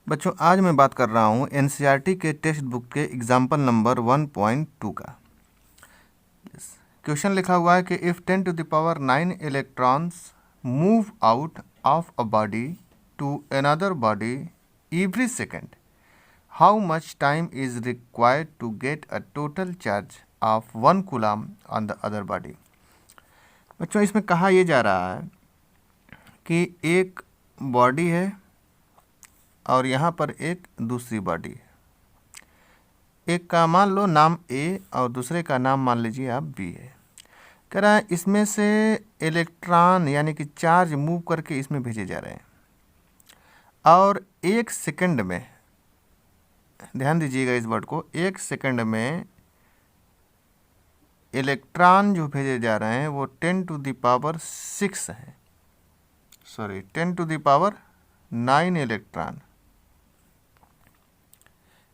बच्चों आज मैं बात कर रहा हूँ एनसीईआरटी के टेक्स्ट बुक के एग्जाम्पल नंबर 1.2 का। क्वेश्चन लिखा हुआ है कि if 10 to the power 9 electrons move out of a body to another body every second, how much time is required to get a total charge of 1 coulomb on the other body. बच्चों इसमें कहा यह जा रहा है कि एक body है और यहाँ पर एक दूसरी बॉडी है। एक का मान लो नाम ए और दूसरे का नाम मान लीजिए आप बी है। कह रहा है इसमें से इलेक्ट्रॉन यानी कि चार्ज मूव करके इसमें भेजे जा रहे हैं और एक सेकंड में, ध्यान दीजिएगा इस वर्ड को, एक सेकंड में इलेक्ट्रॉन जो भेजे जा रहे हैं वो 10 to the power 6 है, sorry 10 to the power 9 electron.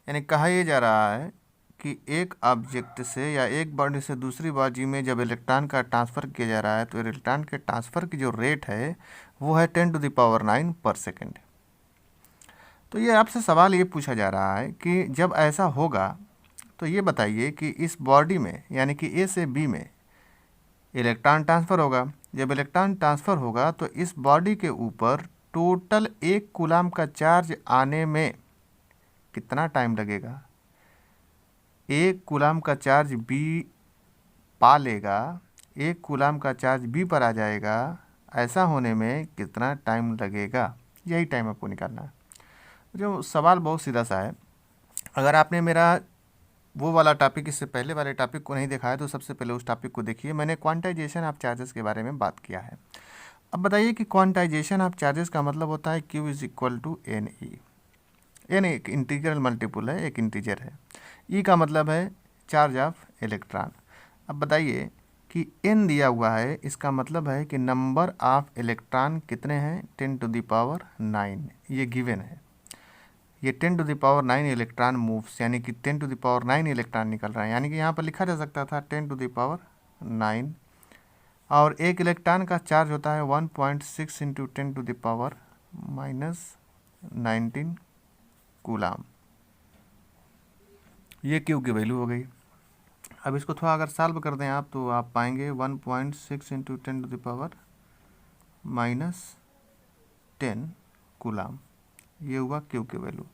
यानी कहा यह जा रहा है कि एक ऑब्जेक्ट से या एक बॉडी से दूसरी बॉडी में जब इलेक्ट्रॉन का ट्रांसफ़र किया जा रहा है तो इलेक्ट्रॉन के ट्रांसफ़र की जो रेट है वो है 10 to the power 9 पर सेकेंड। तो ये आपसे सवाल ये पूछा जा रहा है कि जब ऐसा होगा तो ये बताइए कि इस बॉडी में यानी कि ए से बी में इलेक्ट्रॉन ट्रांसफ़र होगा। जब इलेक्ट्रॉन ट्रांसफ़र होगा तो इस बॉडी के ऊपर टोटल 1 कूलम का चार्ज आने में कितना टाइम लगेगा। 1 कूलम का चार्ज बी पा लेगा, 1 कूलम का चार्ज बी पर आ जाएगा, ऐसा होने में कितना टाइम लगेगा, यही टाइम आपको निकालना है। जो सवाल बहुत सीधा सा है। अगर आपने मेरा वो वाला टॉपिक, इससे पहले वाले टॉपिक को नहीं देखा है तो सबसे पहले उस टॉपिक को देखिए। मैंने क्वांटाइजेशन ऑफ चार्जेस के बारे में बात किया है। अब बताइए कि क्वांटाइजेशन ऑफ चार्जेस का मतलब होता है Q is equal to n e. N एक इंटीग्रल मल्टीपुल है, एक इंटीजर है। ई का मतलब है चार्ज ऑफ इलेक्ट्रॉन। अब बताइए कि एन दिया हुआ है, इसका मतलब है कि नंबर ऑफ इलेक्ट्रॉन कितने हैं, 10 to the power 9, ये गिवन है। ये 10 to the power 9 electron moves, यानी कि 10 to the power 9 इलेक्ट्रॉन निकल रहा है। यानी कि यहाँ पर लिखा जा सकता था 10 to the power 9, और एक इलेक्ट्रॉन का चार्ज होता है 1.6 into 10 to the power -19 coulomb. ये क्यू की वैल्यू हो गई। अब इसको थोड़ा अगर सॉल्व कर दें आप तो आप पाएंगे 1.6 into 10 to the power -10 coulomb. ये हुआ क्यू की वैल्यू।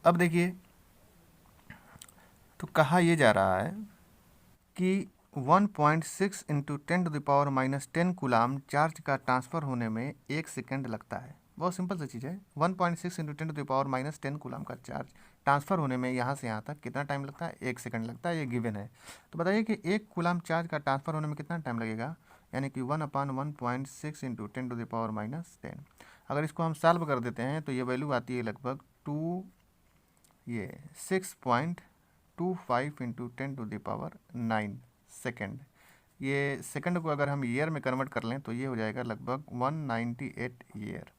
अब देखिए तो कहा यह जा रहा है कि 1.6 into 10 to the power -10 coulomb charge का ट्रांसफ़र होने में 1 सेकेंड लगता है। बहुत सिंपल सी चीज़ है। 1.6 into 10 to the power -10 coulomb का चार्ज ट्रांसफ़र होने में यहाँ से यहाँ तक कितना टाइम लगता है, 1 सेकंड लगता है। ये गिवन है। तो बताइए कि 1 कूलम चार्ज का ट्रांसफ़र होने में कितना टाइम लगेगा, यानी कि 1/1.6 इंटू 10 to the power -10। अगर इसको हम सॉल्व कर देते हैं तो ये वैल्यू आती है लगभग 6.25 into 10 to the power 9 second. ये सेकंड को अगर हम ईयर में कन्वर्ट कर लें तो ये हो जाएगा लगभग 198 ईयर।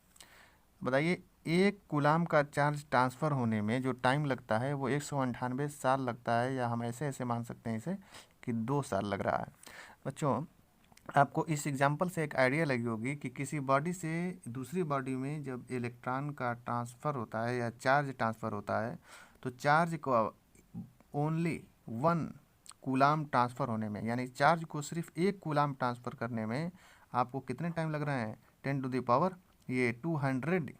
बताइए 1 कूलम का चार्ज ट्रांसफ़र होने में जो टाइम लगता है वो 198 साल लगता है, या हम ऐसे ऐसे मान सकते हैं इसे कि 2 साल लग रहा है। बच्चों आपको इस एग्जांपल से एक आइडिया लगी होगी कि किसी बॉडी से दूसरी बॉडी में जब इलेक्ट्रॉन का ट्रांसफ़र होता है या चार्ज ट्रांसफ़र होता है तो चार्ज को ओनली 1 कूलम ट्रांसफ़र होने में, यानी चार्ज को सिर्फ 1 कूलम ट्रांसफ़र करने में आपको कितने टाइम लग रहे हैं, 10 to the power ये 200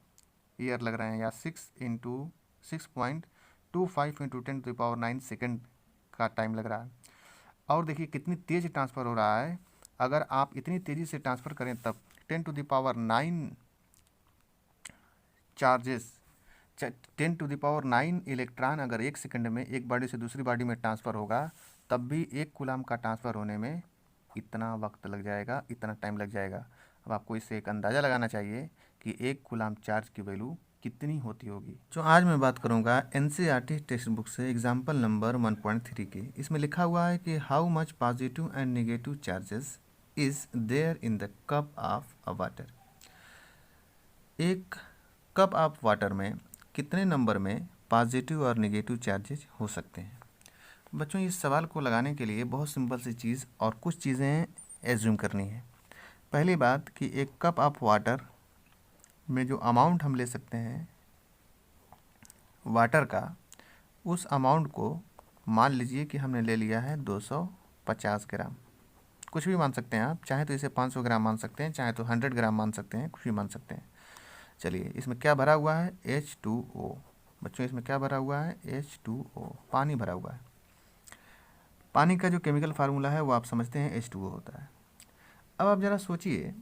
ईयर लग रहे हैं, या 6.25 into 10 to the power 9 second का टाइम लग रहा है। और देखिए कितनी तेज़ ट्रांसफ़र हो रहा है। अगर आप इतनी तेज़ी से ट्रांसफ़र करें तब 10 to the power 9 charges, 10 to the power 9 electron अगर 1 सेकंड में एक बॉडी से दूसरी बॉडी में ट्रांसफ़र होगा तब भी 1 कूलम का ट्रांसफ़र होने में इतना वक्त लग जाएगा, इतना टाइम लग जाएगा। अब आपको इससे एक अंदाज़ा लगाना चाहिए कि 1 कूलम चार्ज की वैल्यू कितनी होती होगी। जो आज मैं बात करूंगा एनसीईआरटी टेक्स्ट बुक से एग्जाम्पल नंबर 1.3 की। इसमें लिखा हुआ है कि how much positive and negative charges is there in the cup of a water. एक कप ऑफ वाटर में कितने नंबर में पॉजिटिव और नेगेटिव चार्जेस हो सकते हैं। बच्चों इस सवाल को लगाने के लिए बहुत सिंपल सी चीज़ और कुछ चीज़ें एज्यूम करनी है। पहली बात कि एक कप ऑफ वाटर में जो अमाउंट हम ले सकते हैं वाटर का, उस अमाउंट को मान लीजिए कि हमने ले लिया है 250 ग्राम। कुछ भी मान सकते हैं आप, चाहे तो इसे 500 ग्राम मान सकते हैं, चाहे तो 100 ग्राम मान सकते हैं, कुछ भी मान सकते हैं। चलिए, इसमें क्या भरा हुआ है? H2O। बच्चों, इसमें क्या भरा हुआ है? H2O, पानी भरा हुआ है। पानी का जो केमिकल फार्मूला है वो आप समझते हैं, H2O होता है। अब आप ज़रा सोचिए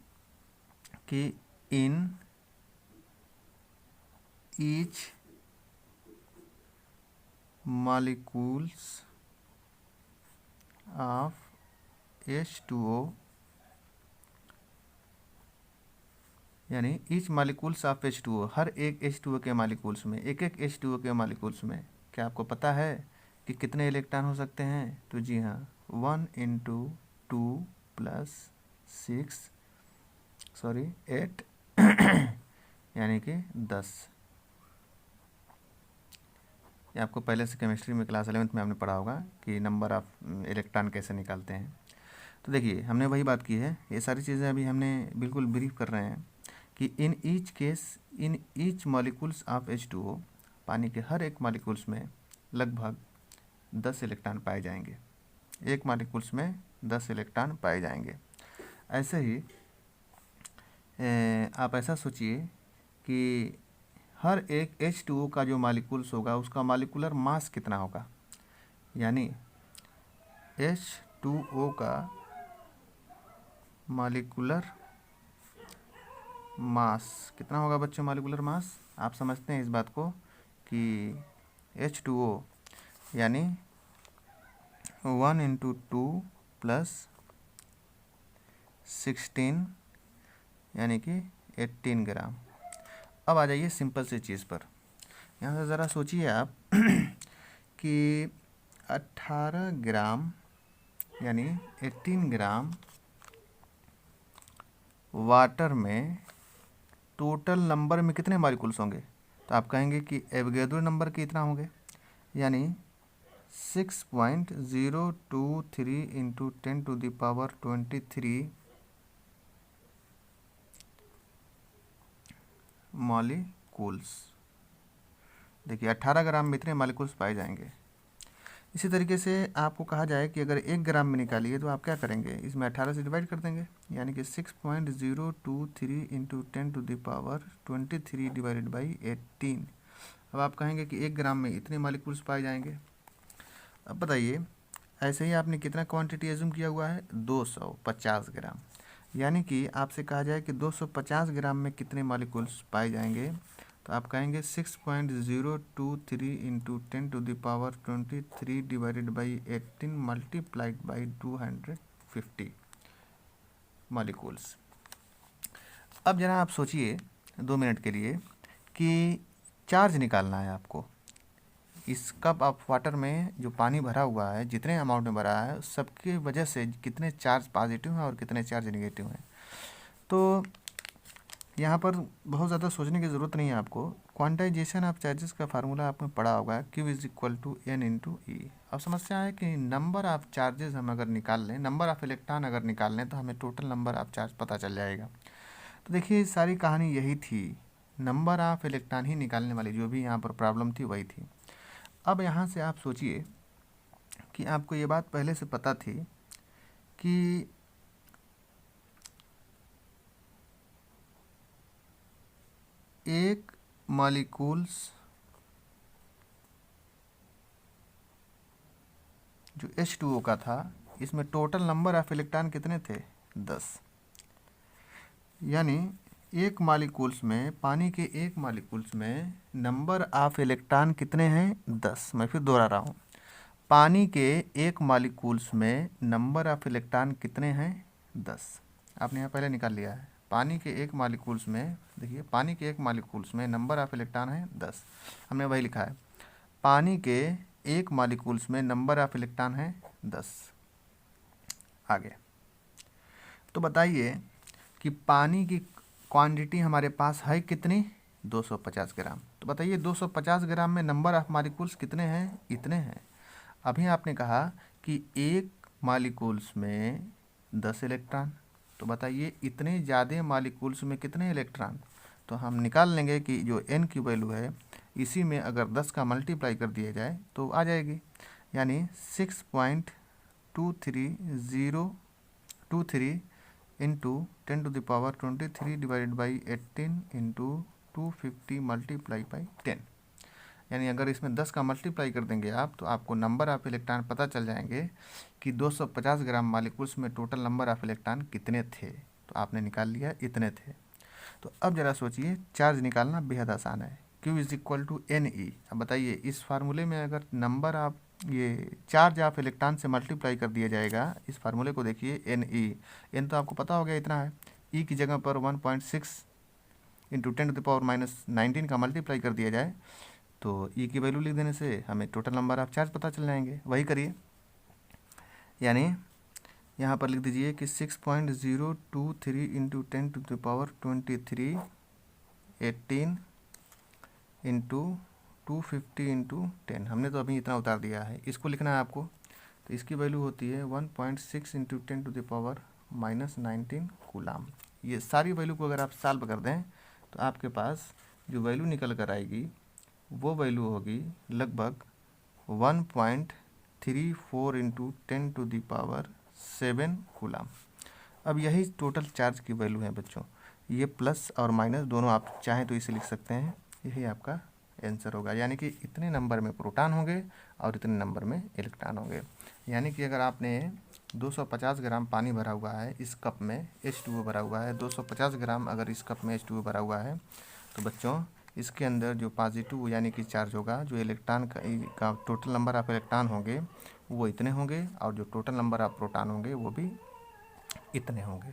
कि in each molecules of H2O, यानी ईच मॉलिक्यूल्स ऑफ H2O, हर एक H2O के मॉलिक्यूल्स में, एक एक H2O के मॉलिक्यूल्स में क्या आपको पता है कि कितने इलेक्ट्रॉन हो सकते हैं? तो जी हाँ, 1 इंटू 2 प्लस 8 यानी कि 10। ये आपको पहले से केमिस्ट्री में क्लास 11th में आपने पढ़ा होगा कि नंबर ऑफ इलेक्ट्रॉन कैसे निकालते हैं। तो देखिए, हमने वही बात की है, ये सारी चीज़ें अभी हमने बिल्कुल ब्रीफ कर रहे हैं कि in each molecules of H2O, पानी के हर एक मॉलिक्यूल्स में लगभग 10 इलेक्ट्रॉन पाए जाएंगे। एक मॉलिक्यूल्स में 10 इलेक्ट्रॉन पाए जाएंगे। ऐसे ही आप ऐसा सोचिए कि हर एक H2O का जो मॉलिक्यूल्स होगा उसका मॉलिक्यूलर मास कितना होगा, यानी H2O का मॉलिक्यूलर मास कितना होगा बच्चों? मॉलिक्यूलर मास आप समझते हैं इस बात को कि H2O यानी 1 इंटू 2 प्लस 16 यानी कि 18 ग्राम। अब आ जाइए सिंपल सी चीज़ पर। यहाँ से ज़रा सोचिए आप कि 18 ग्राम यानी 18 ग्राम वाटर में टोटल नंबर में कितने मॉलिक्यूल्स होंगे? तो आप कहेंगे कि एवोगैड्रो नंबर के इतना होंगे, यानी 6.023 इंटू 10⁻23 मॉलिक्यूल्स। देखिए, 18 ग्राम में इतने मॉलिक्यूल्स पाए जाएंगे। इसी तरीके से आपको कहा जाए कि अगर 1 ग्राम में निकालिए तो आप क्या करेंगे? इसमें 18 से डिवाइड कर देंगे, यानी कि 6.023 इंटू 10⁻23 डिवाइडेड बाई 18। अब आप कहेंगे कि 1 ग्राम में इतने मॉलिक्यूल्स पाए जाएंगे। अब बताइए, ऐसे ही आपने कितना क्वांटिटी एज्यूम किया हुआ है? 250 ग्राम। यानी कि आपसे कहा जाए कि 250 ग्राम में कितने मॉलिक्यूल्स पाए जाएंगे, तो आप कहेंगे 6.023 into 10⁻23 divided by 18 multiplied by 250 molecules. अब जरा आप सोचिए 2 मिनट के लिए कि चार्ज निकालना है आपको। इस कप ऑफ वाटर में जो पानी भरा हुआ है, जितने अमाउंट में भरा है, सबकी वजह से कितने चार्ज पॉजिटिव हैं और कितने चार्ज नेगेटिव हैं। तो यहाँ पर बहुत ज़्यादा सोचने की ज़रूरत नहीं है आपको। क्वांटाइजेशन ऑफ चार्जेस का फार्मूला आपने पढ़ा होगा, Q is equal to N into E। अब समस्या है कि नंबर ऑफ़ चार्जेस हम अगर निकाल लें, नंबर ऑफ़ इलेक्ट्रॉन अगर निकाल लें, तो हमें टोटल नंबर ऑफ़ चार्ज पता चल जाएगा। तो देखिए, सारी कहानी यही थी, नंबर ऑफ़ इलेक्ट्रॉन ही निकालने वाली जो भी यहाँ पर प्रॉब्लम थी वही थी। अब यहाँ से आप सोचिए कि आपको ये बात पहले से पता थी कि एक मॉलिक्यूल्स जो H2O का था, इसमें टोटल नंबर ऑफ इलेक्ट्रॉन कितने थे? 10। यानी एक मॉलिक्यूल्स में, पानी के एक मॉलिक्यूल्स में नंबर ऑफ इलेक्ट्रॉन कितने हैं? 10। मैं फिर दोहरा रहा हूँ, पानी के एक मॉलिक्यूल्स में नंबर ऑफ इलेक्ट्रॉन कितने हैं? 10। आपने यहाँ पहले निकाल लिया है। पानी के एक मॉलिक्यूल्स में, देखिए, पानी के एक मॉलिक्यूल्स में नंबर ऑफ इलेक्ट्रॉन है 10। हमने वही लिखा है, पानी के एक मॉलिक्यूल्स में नंबर ऑफ इलेक्ट्रॉन है 10। आगे तो बताइए कि पानी की क्वांटिटी हमारे पास है कितनी? 250 ग्राम। तो बताइए 250 ग्राम में नंबर ऑफ मॉलिक्यूल्स कितने हैं? इतने हैं। अभी आपने कहा कि एक मॉलिक्यूल्स में 10 इलेक्ट्रॉन, तो बताइए इतने ज़्यादा मॉलिक्यूल्स में कितने इलेक्ट्रॉन? तो हम निकाल लेंगे कि जो N की वैल्यू है इसी में अगर 10 का मल्टीप्लाई कर दिया जाए तो आ जाएगी, यानी 6.23 into 10⁻23 divided by 18 into 250 multiply by 10। यानी अगर इसमें 10 का मल्टीप्लाई कर देंगे आप तो आपको नंबर ऑफ इलेक्ट्रॉन पता चल जाएंगे कि 250 ग्राम मॉलिक्यूल्स में टोटल नंबर ऑफ इलेक्ट्रॉन कितने थे। तो आपने निकाल लिया इतने थे। तो अब ज़रा सोचिए, चार्ज निकालना बेहद आसान है। Q is equal to n e. अब बताइए इस फार्मूले में अगर नंबर ऑफ ये चार्ज ऑफ इलेक्ट्रॉन से मल्टीप्लाई कर दिया जाएगा, इस फार्मूले को देखिए एन ई। एन तो आपको पता हो गया इतना है। ई की जगह पर 1.6 इंटू 10⁻⁻19 का मल्टीप्लाई कर दिया जाए तो ई की वैल्यू लिख देने से हमें टोटल नंबर ऑफ चार्ज पता चल जाएंगे। वही करिए, यानी यहाँ पर लिख दीजिए कि 6.023 इंटू 10⁻23 18 इंटू 250 इंटू 10। हमने तो अभी इतना उतार दिया है, इसको लिखना है आपको। तो इसकी वैल्यू होती है 1.6 इंटू 10⁻⁻19 कूलाम। ये सारी वैल्यू को अगर आप सॉल्व कर दें तो आपके पास जो वैल्यू निकल कर आएगी वो वैल्यू होगी लगभग 1.34 इंटू 10⁻7 कूलाम। अब यही टोटल चार्ज की वैल्यू है बच्चों। ये प्लस और माइनस दोनों आप चाहें तो इसे लिख सकते हैं। यही आपका आंसर होगा, यानी कि इतने नंबर में प्रोटॉन होंगे और इतने नंबर में इलेक्ट्रॉन होंगे। यानी कि अगर आपने 250 ग्राम पानी भरा हुआ है इस कप में, H2O भरा हुआ है, 250 ग्राम अगर इस कप में H2O भरा हुआ है तो बच्चों इसके अंदर जो पॉजिटिव यानी कि चार्ज होगा, जो इलेक्ट्रॉन का टोटल नंबर ऑफ इलेक्ट्रॉन होंगे वो इतने होंगे और जो टोटल नंबर ऑफ प्रोटॉन होंगे वो भी इतने होंगे।